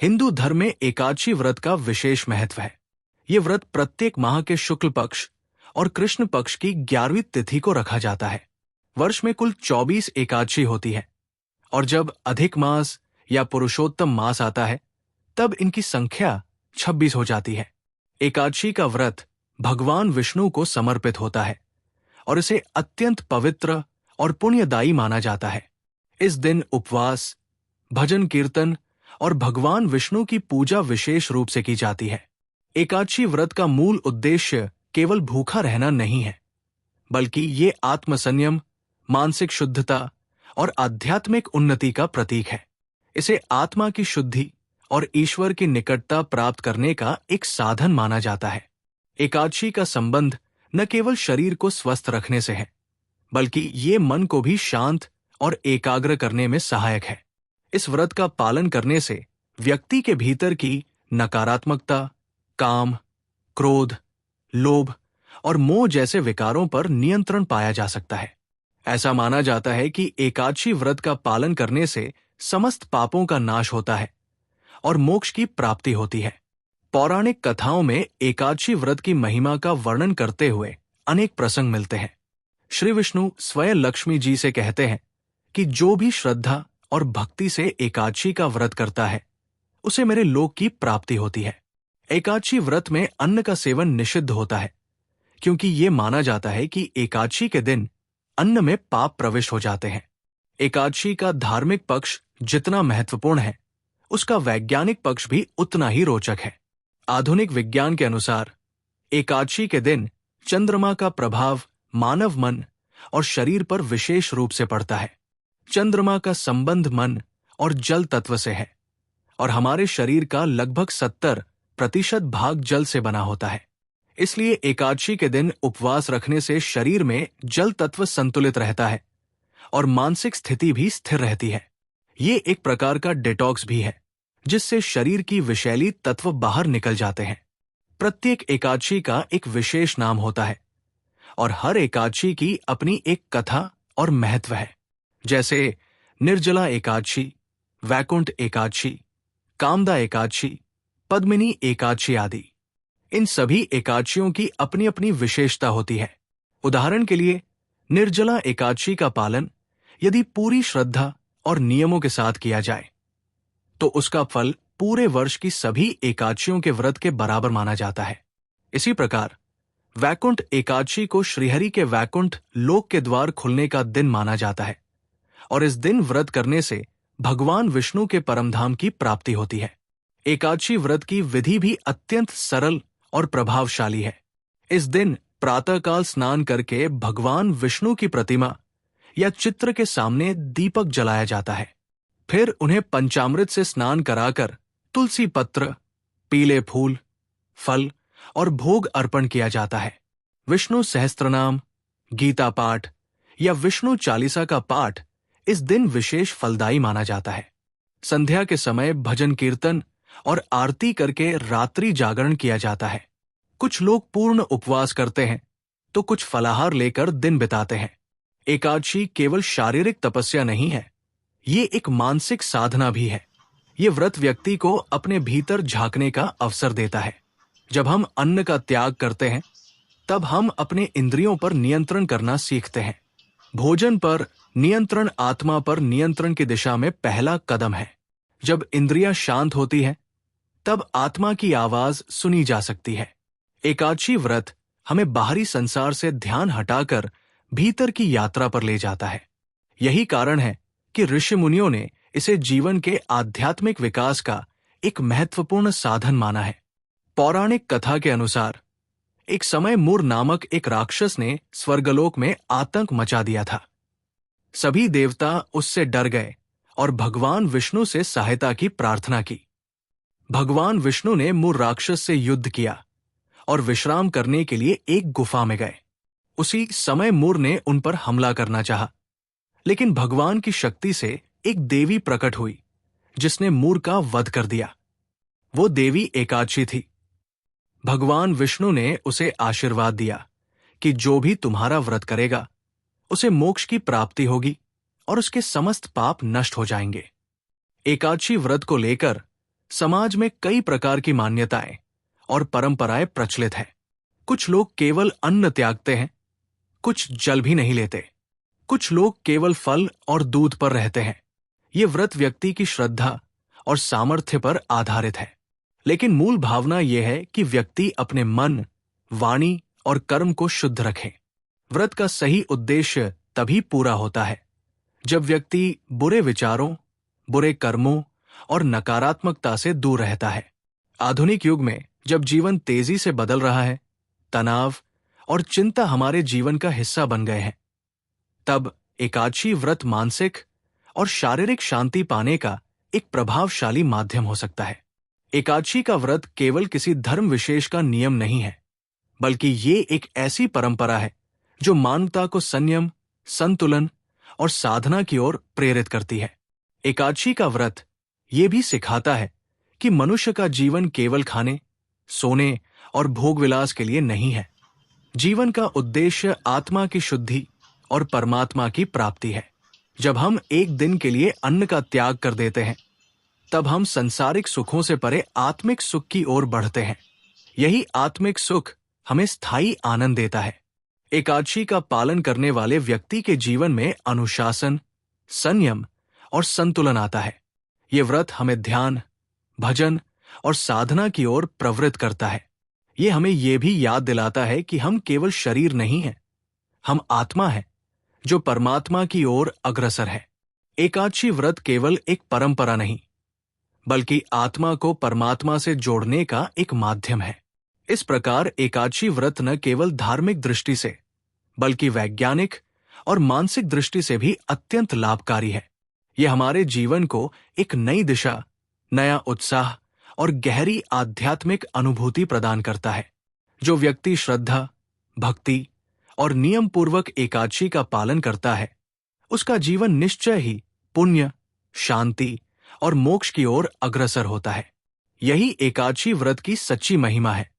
हिंदू धर्म में एकादशी व्रत का विशेष महत्व है। ये व्रत प्रत्येक माह के शुक्ल पक्ष और कृष्ण पक्ष की 11वीं तिथि को रखा जाता है। वर्ष में कुल 24 एकादशी होती है और जब अधिक मास या पुरुषोत्तम मास आता है तब इनकी संख्या 26 हो जाती है। एकादशी का व्रत भगवान विष्णु को समर्पित होता है और इसे अत्यंत पवित्र और पुण्यदायी माना जाता है। इस दिन उपवास, भजन कीर्तन और भगवान विष्णु की पूजा विशेष रूप से की जाती है। एकादशी व्रत का मूल उद्देश्य केवल भूखा रहना नहीं है, बल्कि ये आत्मसंयम, मानसिक शुद्धता और आध्यात्मिक उन्नति का प्रतीक है। इसे आत्मा की शुद्धि और ईश्वर की निकटता प्राप्त करने का एक साधन माना जाता है। एकादशी का संबंध न केवल शरीर को स्वस्थ रखने से है, बल्कि ये मन को भी शांत और एकाग्र करने में सहायक है। इस व्रत का पालन करने से व्यक्ति के भीतर की नकारात्मकता, काम, क्रोध, लोभ और मोह जैसे विकारों पर नियंत्रण पाया जा सकता है। ऐसा माना जाता है कि एकादशी व्रत का पालन करने से समस्त पापों का नाश होता है और मोक्ष की प्राप्ति होती है। पौराणिक कथाओं में एकादशी व्रत की महिमा का वर्णन करते हुए अनेक प्रसंग मिलते हैं। श्री विष्णु स्वयं लक्ष्मी जी से कहते हैं कि जो भी श्रद्धा और भक्ति से एकादशी का व्रत करता है उसे मेरे लोक की प्राप्ति होती है। एकादशी व्रत में अन्न का सेवन निषिद्ध होता है, क्योंकि ये माना जाता है कि एकादशी के दिन अन्न में पाप प्रविष्ट हो जाते हैं। एकादशी का धार्मिक पक्ष जितना महत्वपूर्ण है, उसका वैज्ञानिक पक्ष भी उतना ही रोचक है। आधुनिक विज्ञान के अनुसार एकादशी के दिन चंद्रमा का प्रभाव मानव मन और शरीर पर विशेष रूप से पड़ता है। चंद्रमा का संबंध मन और जल तत्व से है और हमारे शरीर का लगभग 70% भाग जल से बना होता है। इसलिए एकादशी के दिन उपवास रखने से शरीर में जल तत्व संतुलित रहता है और मानसिक स्थिति भी स्थिर रहती है। ये एक प्रकार का डिटॉक्स भी है, जिससे शरीर की विषैली तत्व बाहर निकल जाते हैं। प्रत्येक एकादशी का एक विशेष नाम होता है और हर एकादशी की अपनी एक कथा और महत्व है, जैसे निर्जला एकादशी, वैकुंठ एकादशी, कामदा एकादशी, पद्मिनी एकादशी आदि। इन सभी एकादशियों की अपनी अपनी विशेषता होती है। उदाहरण के लिए निर्जला एकादशी का पालन यदि पूरी श्रद्धा और नियमों के साथ किया जाए तो उसका फल पूरे वर्ष की सभी एकादशियों के व्रत के बराबर माना जाता है। इसी प्रकार वैकुंठ एकादशी को श्रीहरि के वैकुंठ लोक के द्वार खुलने का दिन माना जाता है और इस दिन व्रत करने से भगवान विष्णु के परमधाम की प्राप्ति होती है। एकादशी व्रत की विधि भी अत्यंत सरल और प्रभावशाली है। इस दिन प्रातःकाल स्नान करके भगवान विष्णु की प्रतिमा या चित्र के सामने दीपक जलाया जाता है। फिर उन्हें पंचामृत से स्नान कराकर तुलसी पत्र, पीले फूल, फल और भोग अर्पण किया जाता है। विष्णु सहस्त्रनाम, गीता पाठ या विष्णु चालीसा का पाठ इस दिन विशेष फलदायी माना जाता है। संध्या के समय भजन कीर्तन और आरती करके रात्रि जागरण किया जाता है। कुछ लोग पूर्ण उपवास करते हैं तो कुछ फलाहार लेकर दिन बिताते हैं। एकादशी केवल शारीरिक तपस्या नहीं है, ये एक मानसिक साधना भी है। ये व्रत व्यक्ति को अपने भीतर झांकने का अवसर देता है। जब हम अन्न का त्याग करते हैं तब हम अपने इंद्रियों पर नियंत्रण करना सीखते हैं। भोजन पर नियंत्रण आत्मा पर नियंत्रण की दिशा में पहला कदम है। जब इंद्रियां शांत होती हैं तब आत्मा की आवाज सुनी जा सकती है। एकादशी व्रत हमें बाहरी संसार से ध्यान हटाकर भीतर की यात्रा पर ले जाता है। यही कारण है कि ऋषि मुनियों ने इसे जीवन के आध्यात्मिक विकास का एक महत्वपूर्ण साधन माना है। पौराणिक कथा के अनुसार एक समय मुर नामक एक राक्षस ने स्वर्गलोक में आतंक मचा दिया था। सभी देवता उससे डर गए और भगवान विष्णु से सहायता की प्रार्थना की। भगवान विष्णु ने मुर राक्षस से युद्ध किया और विश्राम करने के लिए एक गुफा में गए। उसी समय मुर ने उन पर हमला करना चाहा, लेकिन भगवान की शक्ति से एक देवी प्रकट हुई जिसने मुर का वध कर दिया। वो देवी एकादशी थी। भगवान विष्णु ने उसे आशीर्वाद दिया कि जो भी तुम्हारा व्रत करेगा उसे मोक्ष की प्राप्ति होगी और उसके समस्त पाप नष्ट हो जाएंगे। एकादशी व्रत को लेकर समाज में कई प्रकार की मान्यताएं और परंपराएं प्रचलित हैं। कुछ लोग केवल अन्न त्यागते हैं, कुछ जल भी नहीं लेते, कुछ लोग केवल फल और दूध पर रहते हैं। ये व्रत व्यक्ति की श्रद्धा और सामर्थ्य पर आधारित है, लेकिन मूल भावना यह है कि व्यक्ति अपने मन, वाणी और कर्म को शुद्ध रखे। व्रत का सही उद्देश्य तभी पूरा होता है जब व्यक्ति बुरे विचारों, बुरे कर्मों और नकारात्मकता से दूर रहता है। आधुनिक युग में जब जीवन तेजी से बदल रहा है, तनाव और चिंता हमारे जीवन का हिस्सा बन गए हैं, तब एकादशी व्रत मानसिक और शारीरिक शांति पाने का एक प्रभावशाली माध्यम हो सकता है। एकादशी का व्रत केवल किसी धर्म विशेष का नियम नहीं है, बल्कि ये एक ऐसी परंपरा है जो मानवता को संयम, संतुलन और साधना की ओर प्रेरित करती है। एकादशी का व्रत ये भी सिखाता है कि मनुष्य का जीवन केवल खाने, सोने और भोग विलास के लिए नहीं है। जीवन का उद्देश्य आत्मा की शुद्धि और परमात्मा की प्राप्ति है। जब हम एक दिन के लिए अन्न का त्याग कर देते हैं, तब हम सांसारिक सुखों से परे आत्मिक सुख की ओर बढ़ते हैं। यही आत्मिक सुख हमें स्थायी आनंद देता है। एकादशी का पालन करने वाले व्यक्ति के जीवन में अनुशासन, संयम और संतुलन आता है। ये व्रत हमें ध्यान, भजन और साधना की ओर प्रवृत्त करता है। ये हमें यह भी याद दिलाता है कि हम केवल शरीर नहीं हैं, हम आत्मा हैं जो परमात्मा की ओर अग्रसर है। एकादशी व्रत केवल एक परंपरा नहीं, बल्कि आत्मा को परमात्मा से जोड़ने का एक माध्यम है। इस प्रकार एकादशी व्रत न केवल धार्मिक दृष्टि से, बल्कि वैज्ञानिक और मानसिक दृष्टि से भी अत्यंत लाभकारी है। यह हमारे जीवन को एक नई दिशा, नया उत्साह और गहरी आध्यात्मिक अनुभूति प्रदान करता है। जो व्यक्ति श्रद्धा, भक्ति और नियम पूर्वक एकादशी का पालन करता है, उसका जीवन निश्चय ही पुण्य, शांति और मोक्ष की ओर अग्रसर होता है। यही एकादशी व्रत की सच्ची महिमा है।